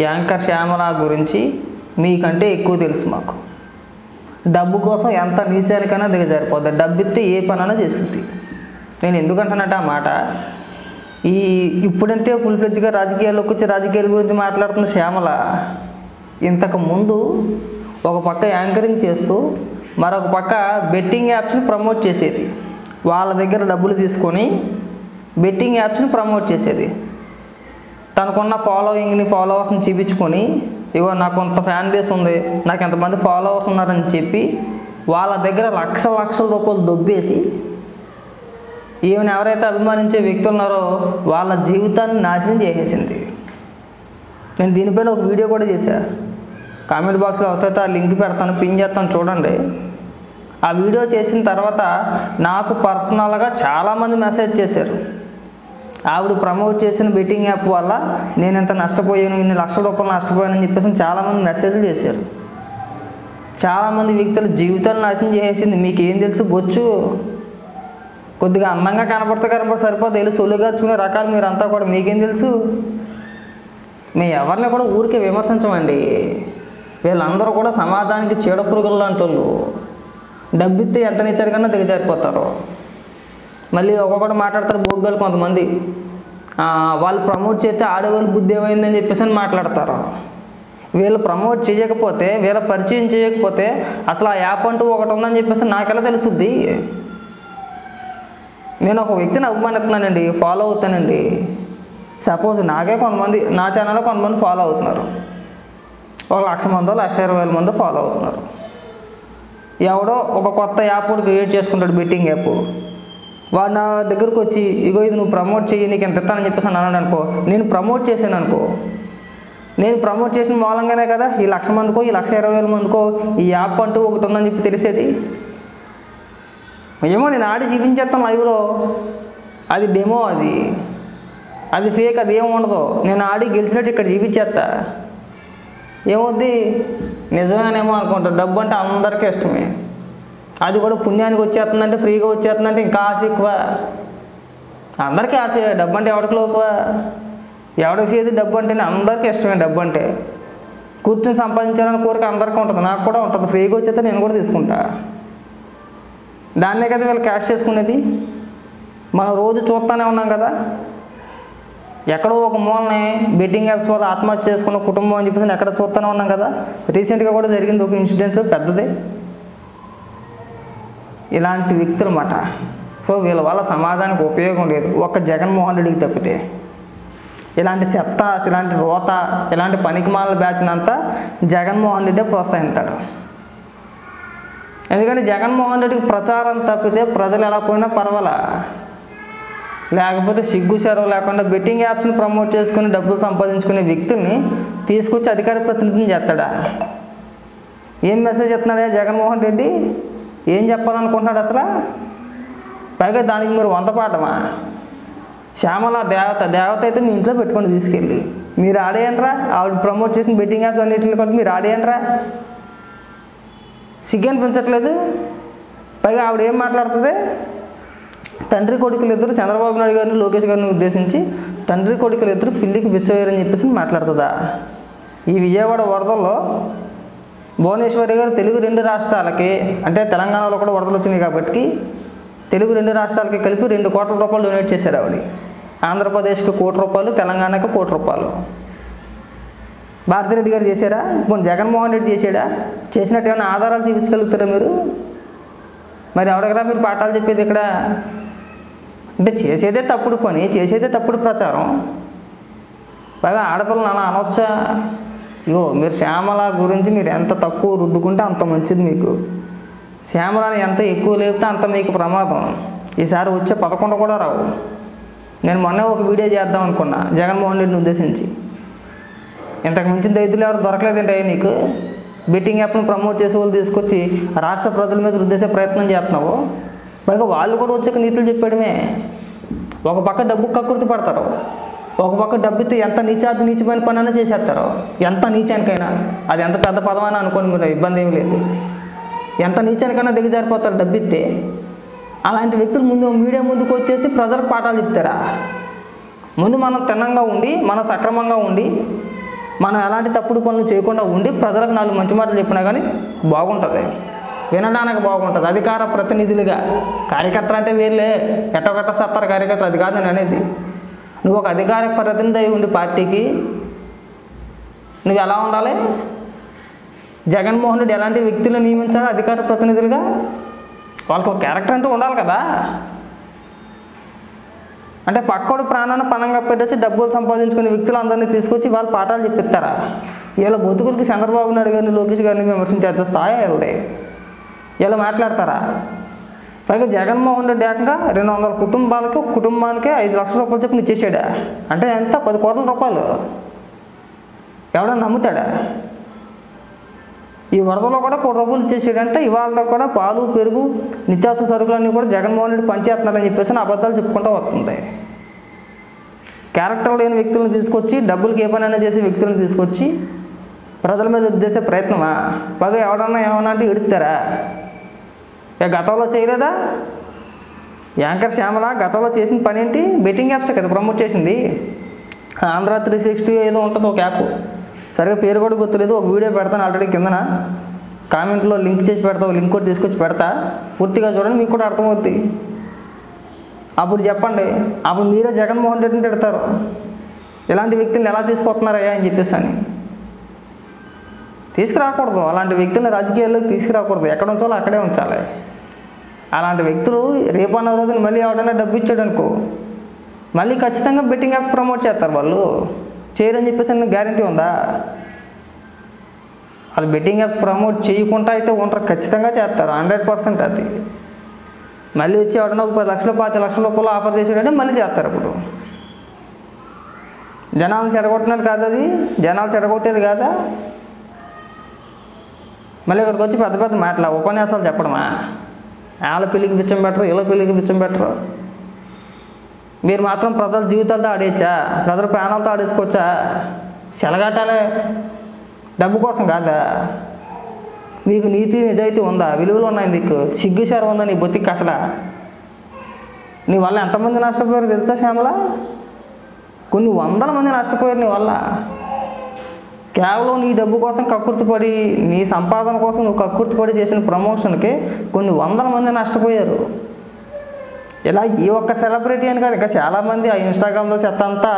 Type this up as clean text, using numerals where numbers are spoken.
Anchor Shyamala గురించి మీకంటే ఎక్కువ తెలుసు మాకు. డబ్బు కోసం ఎంత నీచానికైనా దిగజారిపోద్ది, డబ్బు ఇస్తే ఏ పనైనా చేస్తుంది. నేను ఎందుకంటానంటే ఆ మాట, ఇప్పుడంటే ఫుల్ ఫ్లెడ్జ్గా రాజకీయాల్లోకి వచ్చి రాజకీయాల గురించి మాట్లాడుతున్న శ్యామల ఇంతకు ముందు ఒక పక్క యాంకరింగ్ చేస్తూ మరొక పక్క బెట్టింగ్ యాప్స్ని ప్రమోట్ చేసేది. వాళ్ళ దగ్గర డబ్బులు తీసుకొని బెట్టింగ్ యాప్స్ని ప్రమోట్ చేసేది. తనకున్న ఫాలోవర్స్ని చూపించుకొని, ఇగో నాకు కొంత ఫ్యాన్ బేస్ ఉంది, నాకు ఎంతమంది ఫాలోవర్స్ ఉన్నారని చెప్పి వాళ్ళ దగ్గర లక్షల రూపాయలు దొబ్బేసి ఈమెను ఎవరైతే అభిమానించే వ్యక్తులు ఉన్నారో వాళ్ళ జీవితాన్ని నాశనం చేసేసింది. నేను దీనిపైన ఒక వీడియో కూడా చేశాను. కామెంట్ బాక్స్లో అవసరమైతే ఆ లింక్ పెడతాను, పిన్ చేస్తాను, చూడండి. ఆ వీడియో చేసిన తర్వాత నాకు పర్సనల్గా చాలామంది మెసేజ్ చేశారు. ఆవిడ ప్రమోట్ చేసిన బెట్టింగ్ యాప్ వల్ల నేను ఎంత నష్టపోయాను, ఇన్ని లక్షల రూపాయలు నష్టపోయానని చెప్పేసి చాలామంది మెసేజ్లు చేశారు. చాలామంది వ్యక్తుల జీవితాలు నాశనం చేసేసింది. మీకేం తెలుసు? బొచ్చు కొద్దిగా అందంగా కనపడితే సరిపోతే వెళ్ళి సొల్లుగార్చుకునే రకాలు మీరంతా కూడా. మీకేం తెలుసు? మేము ఎవరిని కూడా ఊరికే విమర్శించమండి. వీళ్ళందరూ కూడా సమాజానికి చీడపురుగులు లాంటి వాళ్ళు. డబ్బిస్తే ఎంత నీచరికన్నా దిగజారిపోతారు. మళ్ళీ ఒక్కొక్కటి మాట్లాడతారు బోగ్గాలు కొంతమంది. వాళ్ళు ప్రమోట్ చేస్తే ఆడవాళ్ళు బుద్ధి ఏమైందని చెప్పేసి అని మాట్లాడతారు. వీళ్ళు ప్రమోట్ చేయకపోతే, వీళ్ళ పరిచయం చేయకపోతే అసలు ఆ యాప్ అంటూ ఒకటి ఉందని చెప్పేసి నాకెలా తెలుస్తుంది? నేను ఒక వ్యక్తిని అభిమానిస్తున్నానండి, ఫాలో అవుతానండి. సపోజ్ నాకే కొంతమంది, నా ఛానల్లో కొంతమంది ఫాలో అవుతున్నారు. ఒక 1,00,000 మందో 1,20,000 మందో ఫాలో అవుతున్నారు. ఎవడో ఒక కొత్త యాప్ కూడా క్రియేట్ చేసుకుంటాడు, బెట్టింగ్ యాప్. వాడు నా దగ్గరకు వచ్చి ఇగో ఇది నువ్వు ప్రమోట్ చెయ్యి, నీకు ఎంత ఇస్తానని చెప్పేసి అన్నాడు అనుకో. నేను ప్రమోట్ చేశాను అనుకో, నేను ప్రమోట్ చేసిన మూలంగానే కదా ఈ 1,00,000 మందికో ఈ 1,20,000 మందికో ఈ యాప్ అంటూ ఒకటి ఉందని చెప్పి తెలిసేది. ఏమో నేను ఆడి చూపించేస్తాను లైవ్లో, అది డెమో, అది ఫేక్, అది ఏమి ఉండదు. నేను ఆడి గెలిచినట్టు ఇక్కడ చూపించేస్తా. ఏమవుద్ది? నిజమేనేమో అనుకుంటా. డబ్బు అంటే అందరికీ ఇష్టమే. అది కూడా పుణ్యానికి వచ్చేస్తుందంటే, ఫ్రీగా వచ్చేస్తుందంటే ఇంకా ఆశ ఎక్కువ. అందరికీ ఆశ. డబ్బు అంటే ఎవరికి లోకువ? ఎవరికి చేది డబ్బు అంటేనే అందరికీ ఇష్టమే. డబ్బు అంటే కూర్చొని సంపాదించాలని కోరిక అందరికీ ఉంటుంది, నాకు కూడా ఉంటుంది. ఫ్రీగా వచ్చేస్తే నేను కూడా తీసుకుంటా. దాన్నే కదా వీళ్ళు క్యాష్ చేసుకునేది. మనం రోజు చూస్తూనే ఉన్నాం కదా, ఎక్కడో ఒక మూలని బెట్టింగ్ యాప్స్ వల్ల ఆత్మహత్య చేసుకున్న కుటుంబం అని చెప్పేసి ఎక్కడ చూస్తూనే ఉన్నాం కదా. రీసెంట్గా కూడా జరిగింది ఒక ఇన్సిడెంట్, పెద్దదే. ఇలాంటి వ్యక్తులు అన్నమాట. సో వీళ్ళ వల్ల సమాజానికి ఉపయోగం లేదు, ఒక్క జగన్మోహన్ రెడ్డికి తప్పితే. ఇలాంటి చెత్త, ఇలాంటి రోత, ఇలాంటి పనికిమాల బ్యాచ్నంతా జగన్మోహన్ రెడ్డే ప్రోత్సహిస్తాడు. ఎందుకంటే జగన్మోహన్ రెడ్డికి ప్రచారం తప్పితే ప్రజలు ఎలా పోయినా పర్వాలా. లేకపోతే సిగ్గు సెరవు లేకుండా బెట్టింగ్ యాప్స్ని ప్రమోట్ చేసుకుని డబ్బులు సంపాదించుకునే వ్యక్తుల్ని తీసుకొచ్చి అధికార ప్రతినిధిని చేస్తాడా? ఏం మెసేజ్ ఇస్తున్నాడా జగన్మోహన్ రెడ్డి? ఏం చెప్పాలనుకుంటున్నాడు అసలు? పైగా దానికి మీరు వంతపాటమా? శ్యామల దేవత అయితే మీ ఇంట్లో పెట్టుకొని తీసుకెళ్ళి మీరు ఆడేయంట్రా. ఆవిడ ప్రమోట్ చేసిన బెట్టింగ్ యాప్స్ అన్నింటిని కూడా మీరు ఆడేయంట్రా. సిగ్గు అనిపించట్లేదు? పైగా ఆవిడ ఏం మాట్లాడుతుంది? తండ్రి కొడుకులు ఇద్దరు చంద్రబాబు నాయుడు గారిని, లోకేష్ గారిని ఉద్దేశించి తండ్రి కొడుకులు ఇద్దరు పిల్లికి బిచ్చవేరని చెప్పేసి మాట్లాడుతుందా? ఈ విజయవాడ వరదల్లో భువనేశ్వరి గారు తెలుగు 2 రాష్ట్రాలకి, అంటే తెలంగాణలో కూడా వరదలు వచ్చినాయి కాబట్టి తెలుగు 2 రాష్ట్రాలకి కలిపి 2 కోట్ల రూపాయలు డొనేట్ చేశారు ఆవిడ. ఆంధ్రప్రదేశ్కి 1 కోటి రూపాయలు, తెలంగాణకి 1 కోటి రూపాయలు. భారతిరెడ్డి గారు చేశారా? ఇప్పుడు జగన్మోహన్ రెడ్డి చేశాడా? చేసినట్టు ఏమైనా ఆధారాలు చూపించగలుగుతారా మీరు? మరి ఎవరికరా మీరు పాఠాలు చెప్పేది ఇక్కడ? అంటే చేసేదే తప్పుడు పని, చేసేదే తప్పుడు ప్రచారం. పైగా ఆడపిల్లలు అలా అనవచ్చా? ఇగో మీరు శ్యామల గురించి మీరు ఎంత తక్కువ రుద్దుకుంటే అంత మంచిది మీకు. శ్యామలని ఎంత ఎక్కువ లేపితే అంత మీకు ప్రమాదం. ఈసారి వచ్చే 11 కూడా రావు. నేను మొన్న ఒక వీడియో చేద్దాం అనుకున్నా జగన్మోహన్ రెడ్డిని ఉద్దేశించి. ఇంతకు మించిన దైతులు ఎవరు దొరకలేదంటే నీకు? బెట్టింగ్ యాప్ను ప్రమోట్ చేసే వాళ్ళు తీసుకొచ్చి రాష్ట్ర ప్రజల మీద రుద్దేసే ప్రయత్నం చేస్తున్నావు. పైగా వాళ్ళు కూడా వచ్చాక నీతులు చెప్పడమే. ఒక పక్క డబ్బు కక్కుర్తి పడతారు, ఒక పక్క డబ్బు ఇస్తే ఎంత నీచమైన పని అయినా చేసేస్తారు. ఎంత నీచానికైనా, అది ఎంత పెద్ద పదం అని అనుకోని మీరు, ఇబ్బంది ఏమి లేదు. ఎంత నీచానికైనా దిగజారిపోతారు డబ్బు ఇస్తే. అలాంటి వ్యక్తులు ముందు మీడియా ముందుకు వచ్చేసి ప్రజలకు పాఠాలు చెప్తారా? ముందు మనం తిన్నంగా ఉండి, మనం సక్రమంగా ఉండి మనం ఎలాంటి తప్పుడు పనులు చేయకుండా ఉండి ప్రజలకు 4 మంచి మాటలు చెప్పినా కానీ బాగుంటుంది, వినడానికి బాగుంటుంది. అధికార ప్రతినిధులుగా కార్యకర్తలు అంటే వీళ్ళే ఎట్టగట్ట సత్తారు కార్యకర్తలు, అది కాదు నేను అనేది. నువ్వు ఒక అధికార ప్రతినిధి అయి ఉండి పార్టీకి నువ్వు ఎలా ఉండాలి? జగన్మోహన్ రెడ్డి ఎలాంటి వ్యక్తులు నియమించాలి అధికార ప్రతినిధులుగా? వాళ్ళకి ఒక క్యారెక్టర్ అంటూ ఉండాలి కదా. అంటే పక్కోడు ప్రాణాన్ని పణంగా పెట్టేసి డబ్బులు సంపాదించుకునే వ్యక్తులు అందరినీ తీసుకొచ్చి వాళ్ళు పాఠాలు చెప్పిస్తారా? వీళ్ళ బతుకులకి చంద్రబాబు నాయుడు గారిని, లోకేష్ గారిని విమర్శించేంత స్థాయి వెళ్తాయి. వీళ్ళు మాట్లాడతారా? పైగా జగన్మోహన్ రెడ్డి ఏకంగా 200 కుటుంబాలకి, ఒక కుటుంబానికి 5 లక్షల రూపాయలు చెప్పి ఇచ్చేసాడా? అంటే ఎంత? 10 కోట్ల రూపాయలు. ఎవడన్నా నమ్ముతాడా? ఈ వరదలో కూడా 1 కోటి రూపాయలు ఇచ్చేసాడంటే ఇవాళ కూడా పాలు, పెరుగు, నిత్యావసర సరుకులన్నీ కూడా జగన్మోహన్ రెడ్డి పంచేస్తున్నారని చెప్పేసి అబద్ధాలు చెప్పుకుంటూ వస్తుంది. క్యారెక్టర్ లేని వ్యక్తులను తీసుకొచ్చి, డబ్బులకి ఏ పనైనా చేసే వ్యక్తులను తీసుకొచ్చి ప్రజల మీద చేసే ప్రయత్నమా? పైగా ఎవడన్నా ఏమన్నా అంటే ఎడుతారా? గతంలో చేయలేదా? యాంకర్ శ్యామల గతంలో చేసిన పని ఏంటి? బెట్టింగ్ యాప్సే కదా ప్రమోట్ చేసింది. ఆంధ్ర 360 ఏదో ఉంటుంది ఒక యాప్, సరిగా పేరు కూడా గుర్తులేదు. ఒక వీడియో పెడతాను ఆల్రెడీ, కిందన కామెంట్లో లింక్ చేసి పెడతావు, లింక్ కూడా తీసుకొచ్చి పెడతా, పూర్తిగా చూడండి, మీకు కూడా అర్థమవుద్ది. అప్పుడు చెప్పండి, అప్పుడు మీరే జగన్మోహన్ రెడ్డిని పెడతారు, ఇలాంటి వ్యక్తులను ఎలా తీసుకొస్తున్నారయ్యా అని చెప్పేసి అని. తీసుకురాకూడదు, అలాంటి వ్యక్తులను రాజకీయాల్లోకి తీసుకురాకూడదు. ఎక్కడ ఉంచాలో అక్కడే ఉంచాలి. అలాంటి వ్యక్తులు రేపన్న రోజున మళ్ళీ ఎవడైనా డబ్బు ఇచ్చాడు అనుకో, మళ్ళీ ఖచ్చితంగా బెట్టింగ్ యాప్స్ ప్రమోట్ చేస్తారు. వాళ్ళు చేయరని చెప్పేసి అన్న గ్యారంటీ ఉందా? వాళ్ళు బెట్టింగ్ యాప్స్ ప్రమోట్ చేయకుండా అయితే ఉంటారు, ఖచ్చితంగా చేస్తారు, 100%. అది మళ్ళీ వచ్చి ఎవడన్నా ఒక 10 లక్షలు, 5 లక్షల రూపాయలు ఆఫర్ చేసాడంటే మళ్ళీ చేస్తారు. అప్పుడు జనాలను చెడగొట్టినది కాదు, అది జనాలు చెడగొట్టేది కాదా? మళ్ళీ ఇక్కడికి వచ్చి పెద్ద పెద్ద మాటలు, ఉపన్యాసాలు చెప్పడమా? వాళ్ళ పెళ్ళికి బిచ్చం పెట్టరు, వీళ్ళ పెళ్ళికి బిచ్చం పెట్టరు. మీరు మాత్రం ప్రజల జీవితాలతో ఆడేయచ్చా? ప్రజల ప్రాణాలతో ఆడేసుకోవచ్చా? చెలగాటాలే డబ్బు కోసం కాదా? మీకు నీతి నిజాయితీ ఉందా? విలువలు ఉన్నాయి మీకు? సిగ్గుశారం ఉందా నీ బతికి? అసలు నీ వల్ల ఎంతమంది నష్టపోయారు తెలుసా శ్యామల? కొన్ని 100 మంది నష్టపోయారు నీ వల్ల. కేవలం నీ డబ్బు కోసం కక్కుర్తిపడి, నీ సంపాదన కోసం నువ్వు కక్కుర్తిపడి చేసిన ప్రమోషన్కి కొన్ని 100 మంది నష్టపోయారు. ఇలా ఈ ఒక్క సెలబ్రిటీ అని కాదు, ఇంకా చాలామంది ఆ ఇన్స్టాగ్రామ్లో చెత్త అంతా